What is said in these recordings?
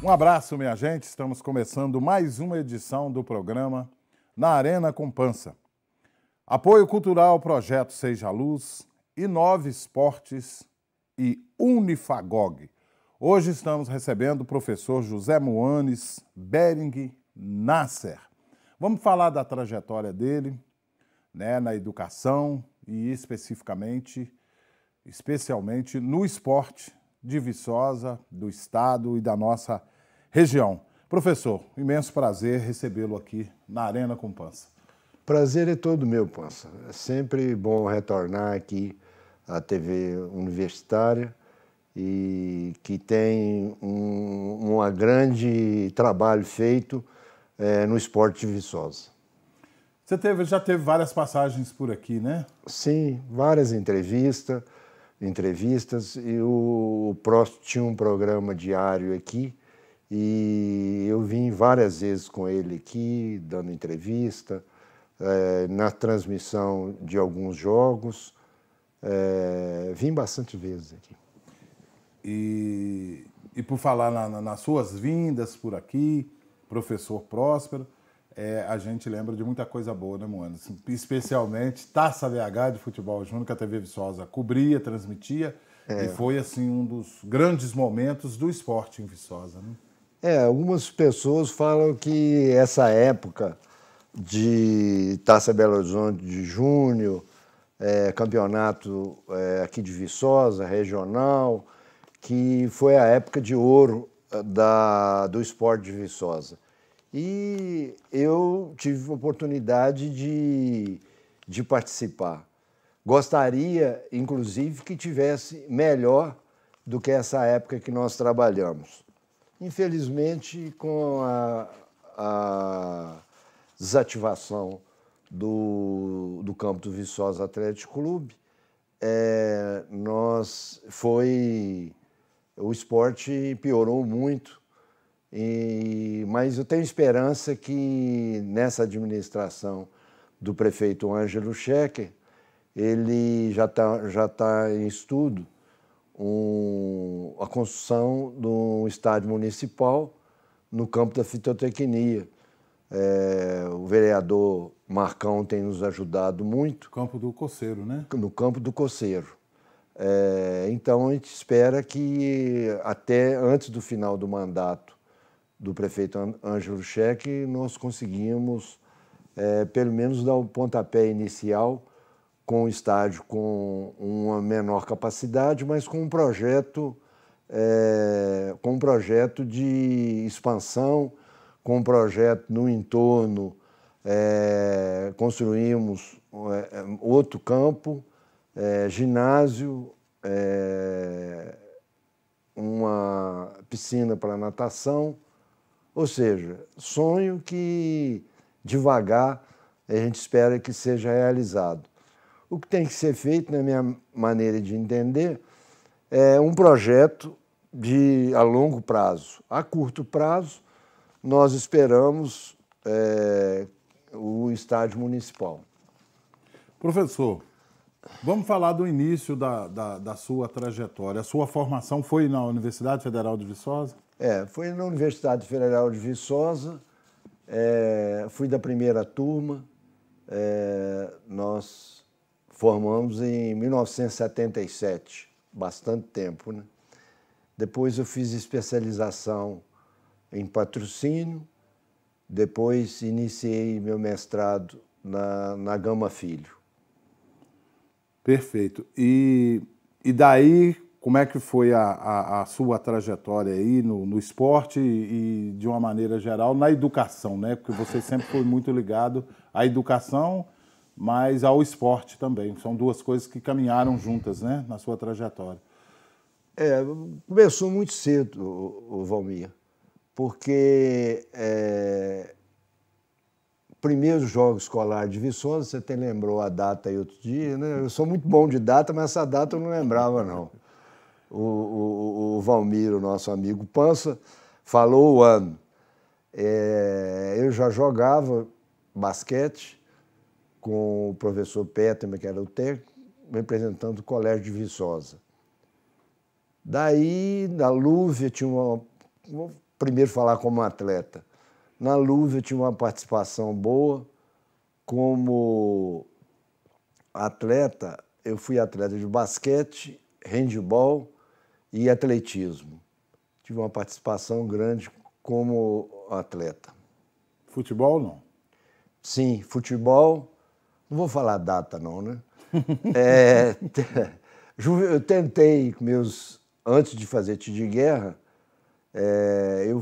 Um abraço, minha gente. Estamos começando mais uma edição do programa Na Arena com Pança. Apoio cultural, Projeto Seja Luz, Inove Esportes e Unifagog. Hoje estamos recebendo o professor José Moanes Bering Nasser. Vamos falar da trajetória dele, né, na educação e especialmente no esporte de Viçosa, do estado e da nossa região. Professor, imenso prazer recebê-lo aqui na Arena com Pança. Prazer é todo meu, Pança. É sempre bom retornar aqui à TV Universitária e que tem um grande trabalho feito no esporte de Viçosa. Você já teve várias passagens por aqui, né? Sim, várias entrevistas e o Prost tinha um programa diário aqui e eu vim várias vezes com ele aqui, dando entrevista, na transmissão de alguns jogos, vim bastante vezes aqui. E por falar nas suas vindas por aqui, professor Próspero, a gente lembra de muita coisa boa, né, Moanes? Especialmente Taça BH de Futebol Júnior, que a TV Viçosa cobria, transmitia, e foi assim um dos grandes momentos do esporte em Viçosa, né? Algumas pessoas falam que essa época de Taça Belo Horizonte de Júnior, campeonato aqui de Viçosa, regional, que foi a época de ouro do esporte de Viçosa. E eu tive a oportunidade de participar. Gostaria, inclusive, que tivesse melhor do que essa época que nós trabalhamos. Infelizmente, com a desativação do campo do Viçosa Atlético Clube, o esporte piorou muito, mas eu tenho esperança que nessa administração do prefeito Ângelo Schecker, ele já tá em estudo a construção de um estádio municipal no campo da fitotecnia. O vereador Marcão tem nos ajudado muito. Campo do Coceiro, né? No campo do Coceiro. Então, a gente espera que até antes do final do mandato do prefeito Ângelo Schecker, nós conseguimos, pelo menos, dar o pontapé inicial com o estádio com uma menor capacidade, mas com um projeto de expansão, com um projeto no entorno. Construímos outro campo, ginásio, uma piscina para natação, ou seja, sonho que devagar a gente espera que seja realizado. O que tem que ser feito, na minha maneira de entender, é um projeto a longo prazo. A curto prazo, nós esperamos o estádio municipal. Professor, vamos falar do início da sua trajetória. A sua formação foi na Universidade Federal de Viçosa? Foi na Universidade Federal de Viçosa, fui da primeira turma, nós formamos em 1977, bastante tempo, né? Depois eu fiz especialização em patrocínio, depois iniciei meu mestrado na Gama Filho. Perfeito. E daí, como é que foi a sua trajetória aí no esporte e, de uma maneira geral, na educação, né? Porque você sempre foi muito ligado à educação, mas ao esporte também. São duas coisas que caminharam juntas, né, na sua trajetória. Começou muito cedo, o Valmir, porque primeiros Jogos Escolares de Viçosa, você até lembrou a data aí outro dia, né? Eu sou muito bom de data, mas essa data eu não lembrava, não. O Valmir, o nosso amigo Pança, falou o ano. Eu já jogava basquete com o professor Peterman, que era o técnico, representando o Colégio de Viçosa. Daí, na Lúvia, tinha uma primeiro falar como atleta. Na Luve eu tive uma participação boa. Como atleta, eu fui atleta de basquete, handebol e atletismo. Tive uma participação grande como atleta. Futebol, não? Sim, futebol. Não vou falar data, não, né? Eu tentei, antes de fazer tiro de guerra, eu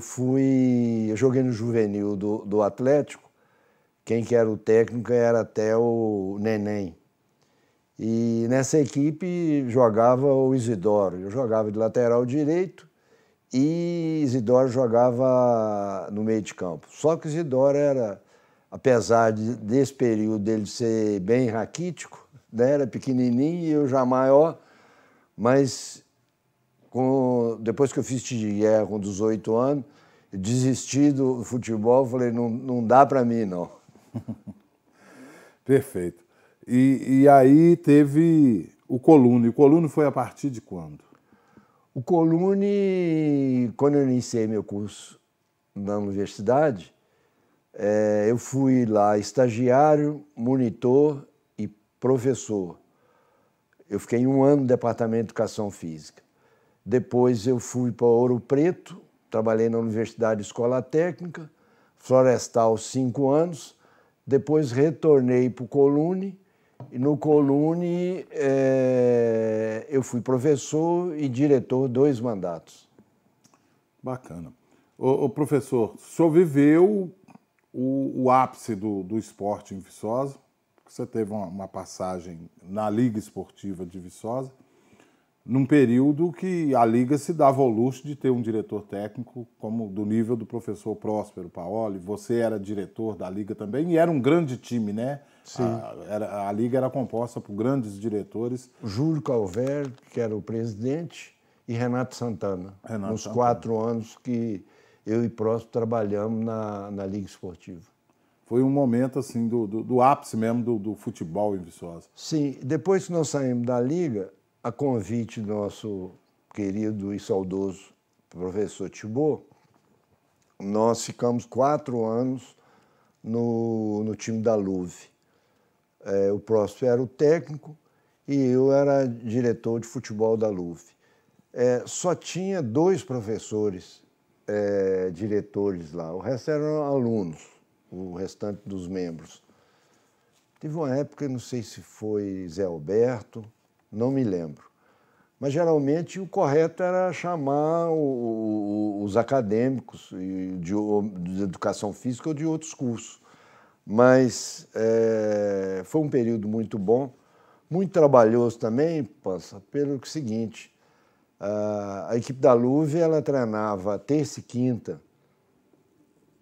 joguei no juvenil do Atlético. Quem que era o técnico era até o Neném. E nessa equipe jogava o Isidoro. Eu jogava de lateral direito e Isidoro jogava no meio de campo. Só que o Isidoro apesar desse período dele ser bem raquítico, né, era pequenininho e eu já maior, mas depois que eu fiz tiro de guerra com 18 anos, eu desisti do futebol, falei, não dá para mim, não. Perfeito. E aí teve o Colune. O Colune foi a partir de quando? O Colune, quando eu iniciei meu curso na universidade, eu fui lá estagiário, monitor e professor. Eu fiquei 1 ano no departamento de educação física. Depois eu fui para Ouro Preto, trabalhei na Universidade Escola Técnica, Florestal 5 anos, depois retornei para o Colune, e no Colune eu fui professor e diretor 2 mandatos. Bacana. Ô professor, o senhor viveu o ápice do esporte em Viçosa, você teve uma passagem na Liga Esportiva de Viçosa, num período que a Liga se dava ao luxo de ter um diretor técnico como do nível do professor Próspero Paoli. Você era diretor da Liga também e era um grande time, né? Sim. A Liga era composta por grandes diretores. Júlio Calvério, que era o presidente, e Renato Santana. Nos 4 anos que eu e Próspero trabalhamos na Liga Esportiva. Foi um momento assim do ápice mesmo do futebol em Viçosa. Sim, depois que nós saímos da Liga, a convite do nosso querido e saudoso professor Thibaut, nós ficamos 4 anos no time da Luve. O Próspero era o técnico e eu era diretor de futebol da Luve. Só tinha 2 professores diretores lá, o resto eram alunos, o restante dos membros. Teve uma época, não sei se foi Zé Alberto, não me lembro. Mas, geralmente, o correto era chamar os acadêmicos de educação física ou de outros cursos. Mas foi um período muito bom, muito trabalhoso também, pelo seguinte, a equipe da Luve, ela treinava terça e quinta,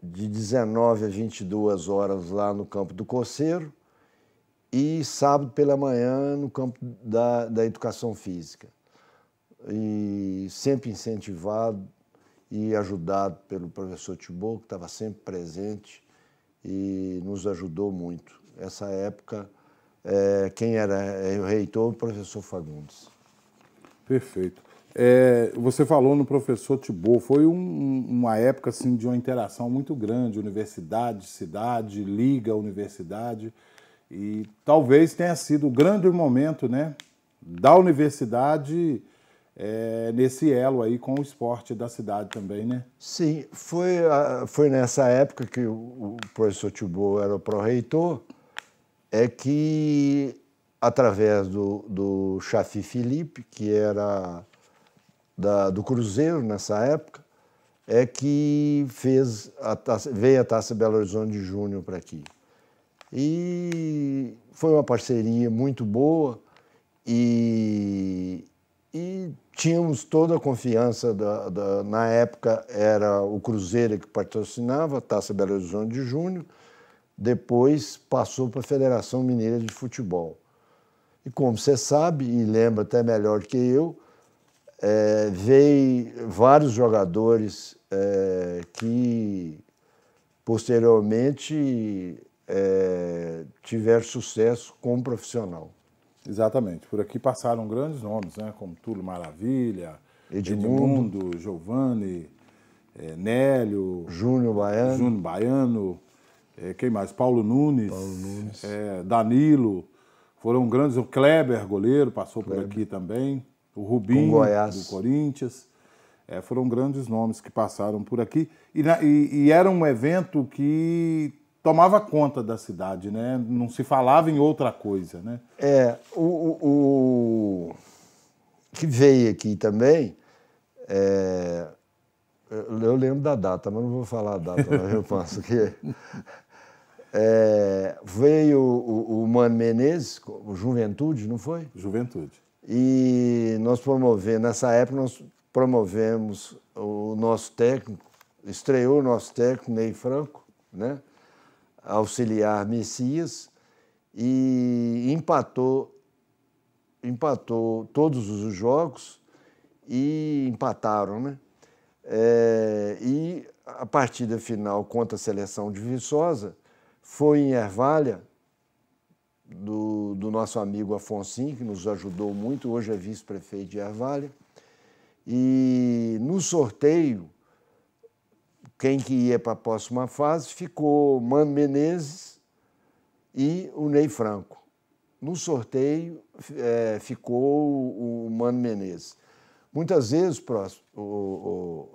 de 19 a 22 horas lá no campo do Coceiro, e sábado pela manhã no campo da educação física. E sempre incentivado e ajudado pelo professor Thibaut, que estava sempre presente e nos ajudou muito. Essa época, quem era o reitor, o professor Fagundes. Perfeito. Você falou no professor Thibaut, foi uma época assim, de uma interação muito grande, universidade, cidade, liga, universidade. E talvez tenha sido o grande momento, né, da universidade nesse elo aí com o esporte da cidade também, né? Sim, foi nessa época que o professor Thibaut era o pró-reitor, que, através do Chafi Felipe, que era do Cruzeiro nessa época, que veio a Taça Belo Horizonte de Júnior para aqui. E foi uma parceria muito boa e tínhamos toda a confiança. Na época era o Cruzeiro que patrocinava a Taça Belo Horizonte de Júnior, depois passou para a Federação Mineira de Futebol. E como você sabe, e lembra até melhor que eu, veio vários jogadores que posteriormente tiveram sucesso como profissional. Exatamente. Por aqui passaram grandes nomes, né? Como Túlio Maravilha, Edmundo, Giovanni, Nélio, Júnior Baiano, quem mais? Paulo Nunes, Danilo, foram grandes. O Kleber, goleiro, passou por aqui também. O Rubinho, do Corinthians. Foram grandes nomes que passaram por aqui. E era um evento que tomava conta da cidade, né? Não se falava em outra coisa, né? O que veio aqui também, eu lembro da data, mas não vou falar a data, mas eu penso que... veio o Mano Menezes, o Juventude, não foi? Juventude. E nós nessa época nós promovemos o nosso técnico, estreou o nosso técnico, Ney Franco, né? Auxiliar Messias, e empatou todos os jogos e empataram, né? E a partida final contra a seleção de Viçosa foi em Ervalha, do nosso amigo Afonsinho, que nos ajudou muito, hoje é vice-prefeito de Ervalha. E no sorteio, quem que ia para a próxima fase ficou Mano Menezes e o Ney Franco. No sorteio ficou o Mano Menezes. Muitas vezes, o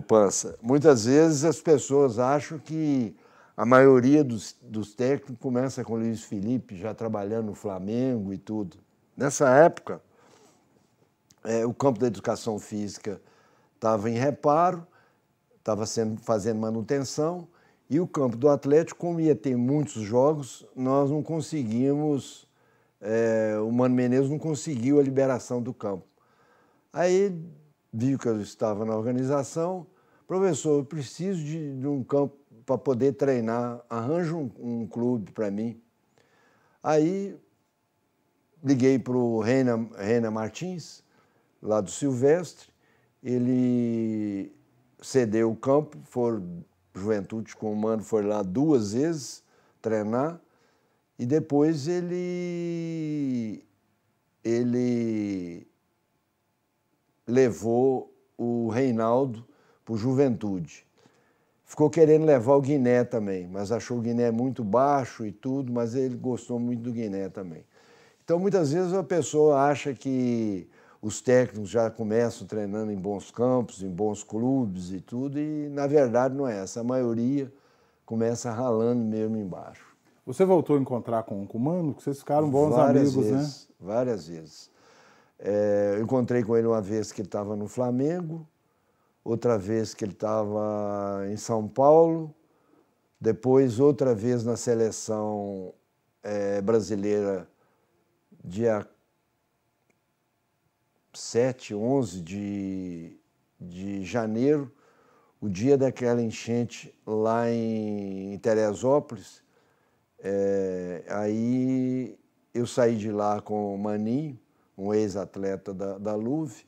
Pança, muitas vezes as pessoas acham que a maioria dos técnicos começa com o Luiz Felipe, já trabalhando no Flamengo e tudo. Nessa época, o campo da educação física estava em reparo, estava fazendo manutenção, e o campo do Atlético, como ia ter muitos jogos, nós não conseguimos, o Mano Menezes não conseguiu a liberação do campo. Aí viu que eu estava na organização, professor, eu preciso de um campo para poder treinar, arranja um clube para mim. Aí liguei para o Reina Martins, lá do Silvestre, ele cedeu o campo, Juventude com o Mano foi lá 2 vezes treinar, e depois ele levou o Reinaldo para o Juventude. Ficou querendo levar o Guiné também, mas achou o Guiné muito baixo e tudo, mas ele gostou muito do Guiné também. Então, muitas vezes a pessoa acha que os técnicos já começam treinando em bons campos, em bons clubes e tudo, e na verdade não é essa. A maioria começa ralando mesmo embaixo. Você voltou a encontrar com o Mano? Vocês ficaram bons amigos, né? Várias vezes. Eu encontrei com ele uma vez que ele estava no Flamengo, outra vez que ele estava em São Paulo, depois outra vez na seleção brasileira, dia 7, 11 de janeiro, o dia daquela enchente lá em Teresópolis. Aí eu saí de lá com o Maninho, um ex-atleta da Luve,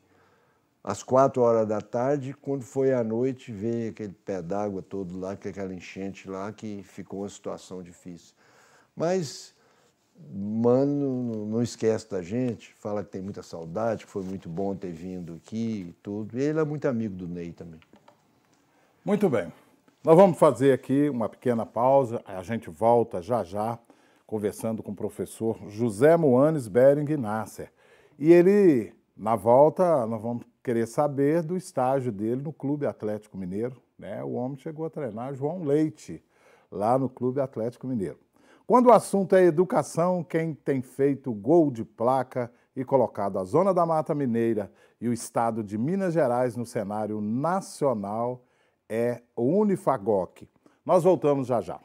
às 4 horas da tarde. Quando foi à noite, veio aquele pé d'água todo lá, aquela enchente lá, que ficou uma situação difícil. Mas Mano não esquece da gente, fala que tem muita saudade, que foi muito bom ter vindo aqui e tudo. E ele é muito amigo do Ney também. Muito bem. Nós vamos fazer aqui uma pequena pausa, a gente volta já, conversando com o professor José Moanes Bering Nasser. E ele, na volta, nós vamos querer saber do estágio dele no Clube Atlético Mineiro, né? O homem chegou a treinar João Leite, lá no Clube Atlético Mineiro. Quando o assunto é educação, quem tem feito gol de placa e colocado a Zona da Mata Mineira e o estado de Minas Gerais no cenário nacional é o Unifagoc. Nós voltamos já.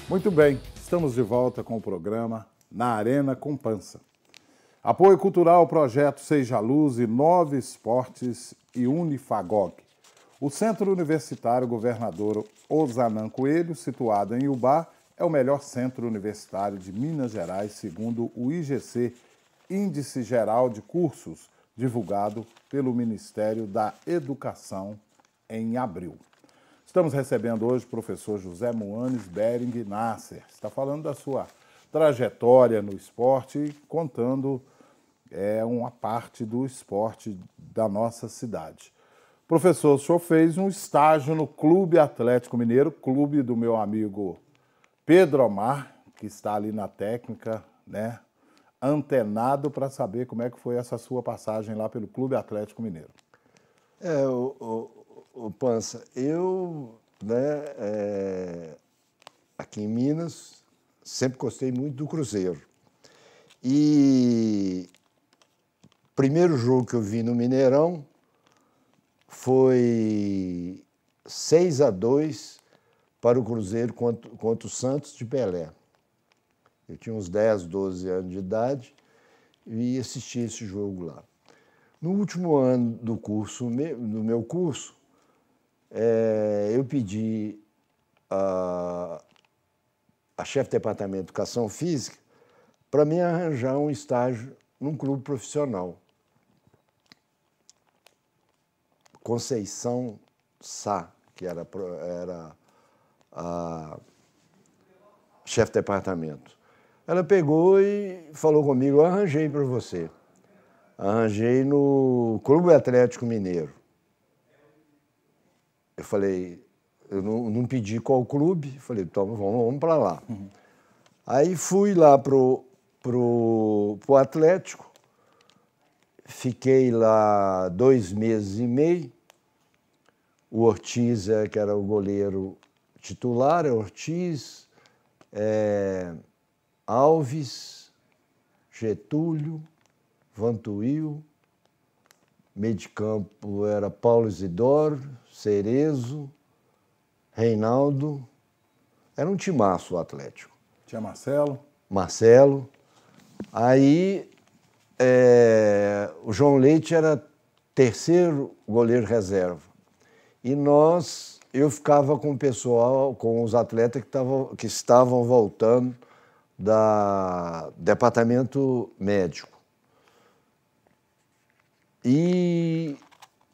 Muito bem, estamos de volta com o programa Na Arena com Pança. Apoio cultural ao projeto Seja Luz, Inove Esportes e Unifagog. O Centro Universitário Governador Ozanam Coelho, situado em Iubá, é o melhor centro universitário de Minas Gerais, segundo o IGC, Índice Geral de Cursos, divulgado pelo Ministério da Educação em abril. Estamos recebendo hoje o professor José Moanes Bering Nasser. Está falando da sua trajetória no esporte e contando uma parte do esporte da nossa cidade. Professor, o senhor fez um estágio no Clube Atlético Mineiro, clube do meu amigo Pedro Omar, que está ali na técnica, né, antenado para saber como é que foi essa sua passagem lá pelo Clube Atlético Mineiro. O Pança, eu, aqui em Minas, sempre gostei muito do Cruzeiro. E o primeiro jogo que eu vi no Mineirão foi 6-2 para o Cruzeiro contra o Santos de Pelé. Eu tinha uns 10, 12 anos de idade e assisti esse jogo lá. No último ano do meu curso, eu pedi a chefe de departamento de Educação Física para me arranjar um estágio num clube profissional. Conceição Sá, que era a chefe de departamento. Ela pegou e falou comigo, eu arranjei para você. Arranjei no Clube Atlético Mineiro. Eu falei, eu não pedi qual clube, falei, então vamos para lá. Uhum. Aí fui lá pro Atlético, fiquei lá 2 meses e meio. O Ortiz, que era o goleiro titular, Ortiz, Alves, Getúlio, Vantuil, meio de campo era Paulo Isidoro, Cerezo, Reinaldo. Era um timaço o Atlético. Tinha Marcelo? Marcelo. Aí o João Leite era terceiro goleiro reserva. E eu ficava com o pessoal, com os atletas que estavam voltando do departamento médico. E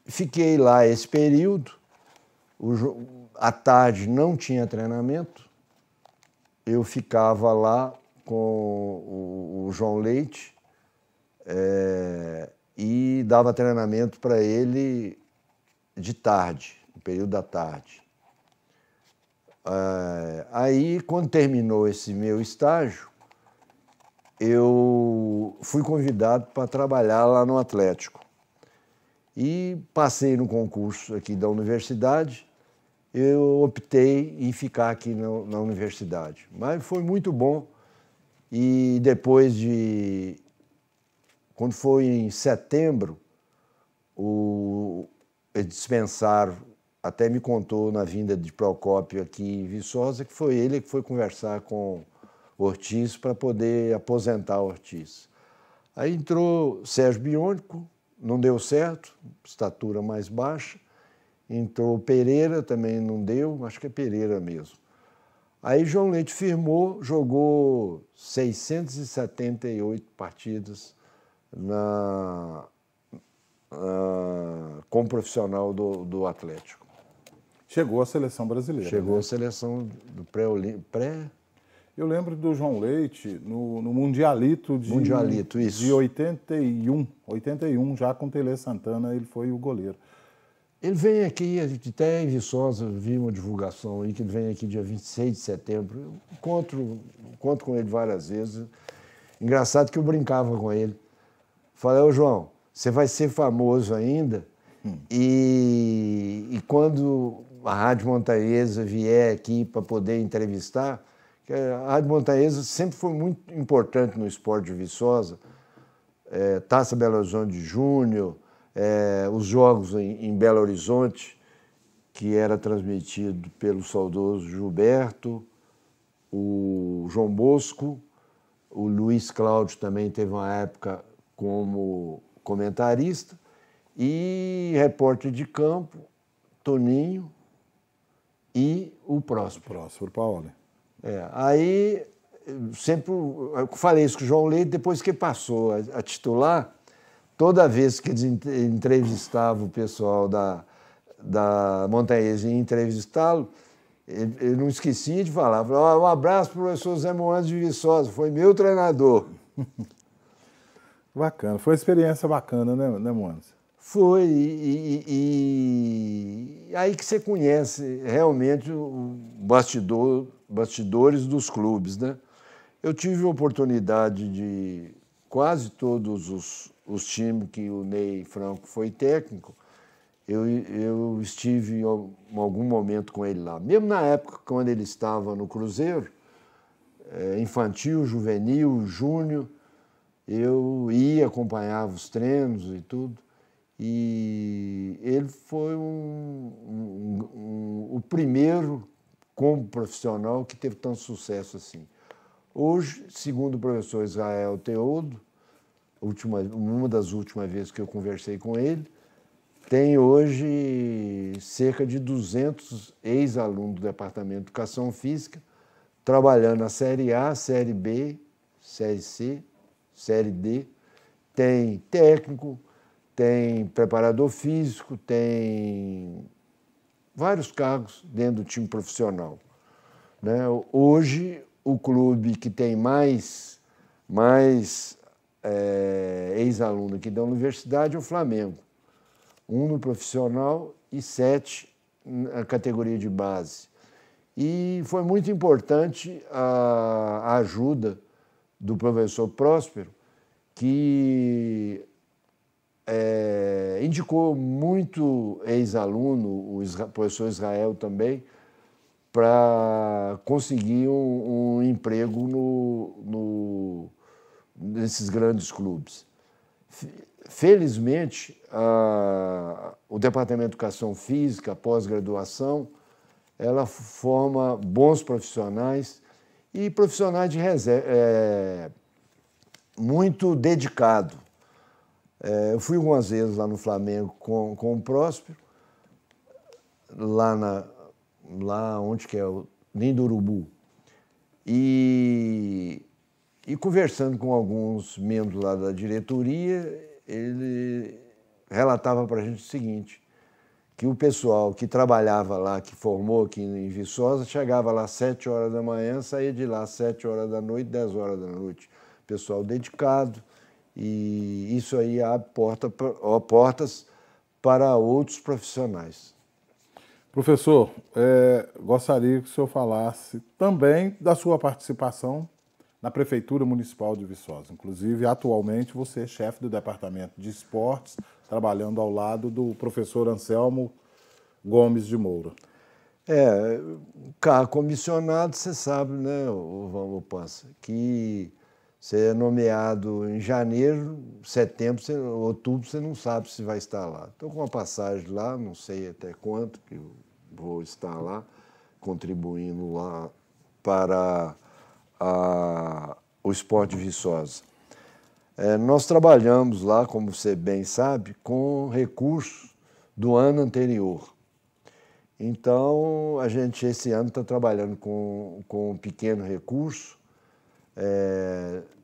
fiquei lá esse período. À tarde não tinha treinamento. Eu ficava lá com o João Leite e dava treinamento para ele de tarde, no período da tarde. Aí, quando terminou esse meu estágio, eu fui convidado para trabalhar lá no Atlético. E passei no concurso aqui da universidade, eu optei em ficar aqui na universidade. Mas foi muito bom. E depois quando foi em setembro, eles dispensaram, até me contou na vinda de Procópio aqui em Viçosa, que foi ele que foi conversar com Ortiz para poder aposentar Ortiz. Aí entrou Sérgio Biônico, não deu certo, estatura mais baixa. Entrou Pereira, também não deu, acho que é Pereira mesmo. Aí João Leite firmou, jogou 678 partidas como profissional do Atlético. Chegou à seleção brasileira. Chegou à seleção do pré. Eu lembro do João Leite no Mundialito de 81, já com Tele Santana, ele foi o goleiro. Ele vem aqui, até em Viçosa, vi uma divulgação aí, que ele vem aqui dia 26 de setembro. Eu encontro com ele várias vezes. Engraçado que eu brincava com ele. Falei, ô João, você vai ser famoso ainda e quando a Rádio Montanhesa vier aqui para poder entrevistar, que a Rádio Montanhesa sempre foi muito importante no esporte de Viçosa, Taça Belo Horizonte Júnior, os jogos em Belo Horizonte, que era transmitido pelo saudoso Gilberto, o João Bosco, o Luiz Cláudio também teve uma época como comentarista, e repórter de campo, Toninho e o Próspero. Próspero Paoli. Aí, sempre eu falei isso com o João Leite, depois que passou a titular, toda vez que eles entrevistavam o pessoal da Montanhesa e entrevistá-lo, ele não esquecia de falar. Um abraço para o professor Zé Moanes de Viçosa, foi meu treinador. Bacana, foi uma experiência bacana, né Moanes? Foi, e aí que você conhece realmente o bastidores dos clubes, né? Eu tive a oportunidade de quase todos os times que o Ney Franco foi técnico, eu estive em algum momento com ele lá. Mesmo na época, quando ele estava no Cruzeiro, infantil, juvenil, júnior, eu ia, acompanhava os treinos e tudo. E ele foi o primeiro como profissional que teve tanto sucesso assim. Hoje, segundo o professor Israel Teodo, uma das últimas vezes que eu conversei com ele, tem hoje cerca de 200 ex-alunos do Departamento de Educação Física trabalhando na Série A, Série B, Série C, Série D. Tem técnico, tem preparador físico, tem vários cargos dentro do time profissional, né? Hoje, o clube que tem mais ex-aluno aqui da universidade é o Flamengo. 1 no profissional e 7 na categoria de base. E foi muito importante a ajuda do professor Próspero, que indicou muito ex-aluno, o professor Israel também, para conseguir um emprego nesses grandes clubes. Felizmente, o Departamento de Educação Física, a pós-graduação, ela forma bons profissionais e profissionais de reserva, muito dedicados. Eu fui algumas vezes lá no Flamengo com o Próspero, lá onde que é o Ninho do Urubu, e conversando com alguns membros lá da diretoria, ele relatava para a gente o seguinte, que o pessoal que trabalhava lá, que formou aqui em Viçosa, chegava lá às 7 horas da manhã, saía de lá às 7 horas da noite, 10 horas da noite. Pessoal dedicado, e isso aí abre portas para outros profissionais. Professor, gostaria que o senhor falasse também da sua participação na Prefeitura Municipal de Viçosa. Inclusive, atualmente, você é chefe do Departamento de Esportes, trabalhando ao lado do professor Anselmo Gomes de Moura. Cargo comissionado, você sabe, né, o Pança, que você é nomeado em janeiro, setembro, outubro, você não sabe se vai estar lá. Estou com uma passagem lá, não sei até quanto que eu vou estar lá, contribuindo lá para o Esporte de Viçosa. Nós trabalhamos lá, como você bem sabe, com recursos do ano anterior. Então, a gente esse ano está trabalhando com um pequeno recurso,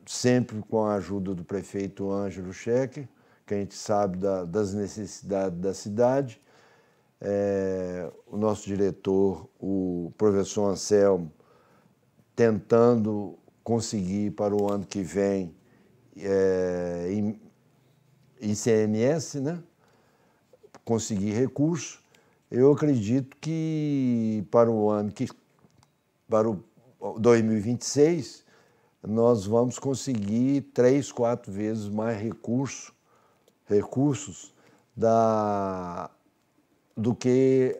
sempre com a ajuda do prefeito Ângelo Schecker, que a gente sabe das necessidades da cidade. O nosso diretor, o professor Anselmo, tentando conseguir para o ano que vem ICMS, né? Conseguir recurso. Eu acredito que para o 2026, nós vamos conseguir 3, 4 vezes mais recursos do que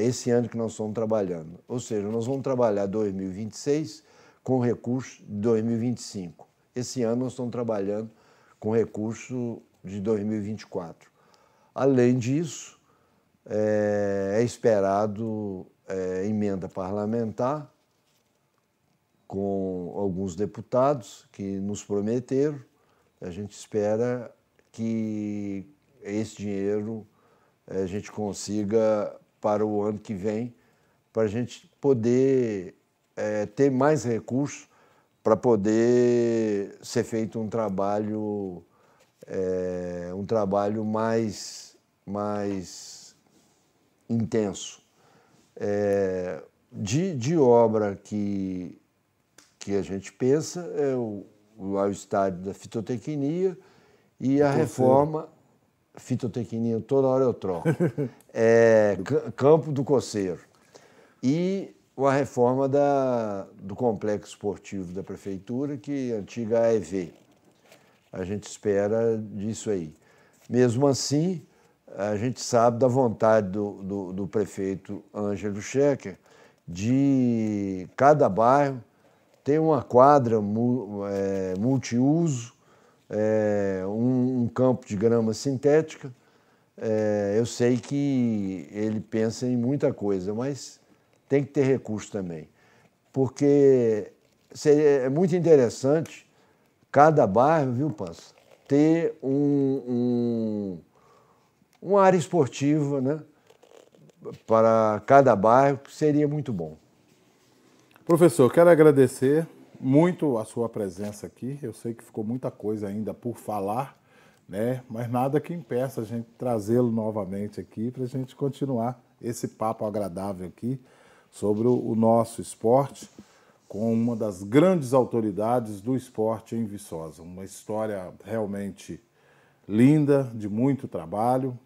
esse ano que nós estamos trabalhando. Ou seja, nós vamos trabalhar 2026 com recurso de 2025. Esse ano nós estamos trabalhando com recurso de 2024. Além disso, é esperado emenda parlamentar com alguns deputados que nos prometeram A gente espera que esse dinheiro a gente consiga para o ano que vem, para a gente poder ter mais recursos para poder ser feito um trabalho mais intenso. De obra que a gente pensa é o estádio da fitotecnia e a reforma... Fitotecnia, toda hora eu troco. Campo do Coceiro. E a reforma do complexo esportivo da prefeitura, que é a antiga AEV. A gente espera disso aí. Mesmo assim, a gente sabe da vontade do prefeito Ângelo Schecker de cada bairro ter uma quadra multiuso, um campo de grama sintética. Eu sei que ele pensa em muita coisa, mas tem que ter recurso também. Porque é muito interessante cada bairro, viu, Pança, ter uma área esportiva, né, para cada bairro, que seria muito bom. Professor, quero agradecer muito a sua presença aqui. Eu sei que ficou muita coisa ainda por falar, né? Mas nada que impeça a gente trazê-lo novamente aqui para a gente continuar esse papo agradável aqui sobre o nosso esporte com uma das grandes autoridades do esporte em Viçosa. Uma história realmente linda, de muito trabalho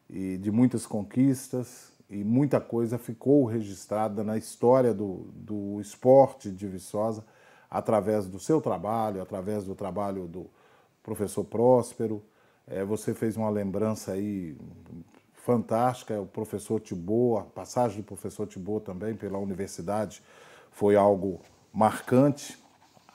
e de muitas conquistas, e muita coisa ficou registrada na história do esporte de Viçosa através do seu trabalho, através do trabalho do professor Próspero. Você fez uma lembrança aí fantástica, o professor Thibaut, a passagem do professor Thibaut também pela universidade foi algo marcante.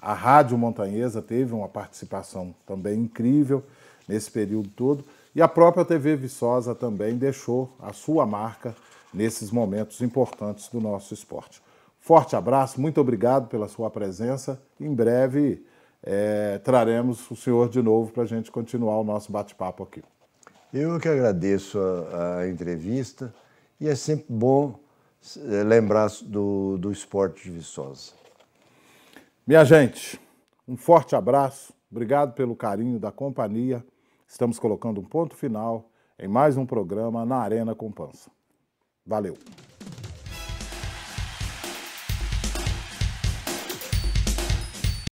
A Rádio Montanhesa teve uma participação também incrível nesse período todo, e a própria TV Viçosa também deixou a sua marca nesses momentos importantes do nosso esporte. Forte abraço, muito obrigado pela sua presença. Em breve traremos o senhor de novo para a gente continuar o nosso bate-papo aqui. Eu que agradeço a entrevista e é sempre bom lembrar do esporte de Viçosa. Minha gente, um forte abraço, obrigado pelo carinho da companhia. Estamos colocando um ponto final em mais um programa na Arena com Pança. Valeu!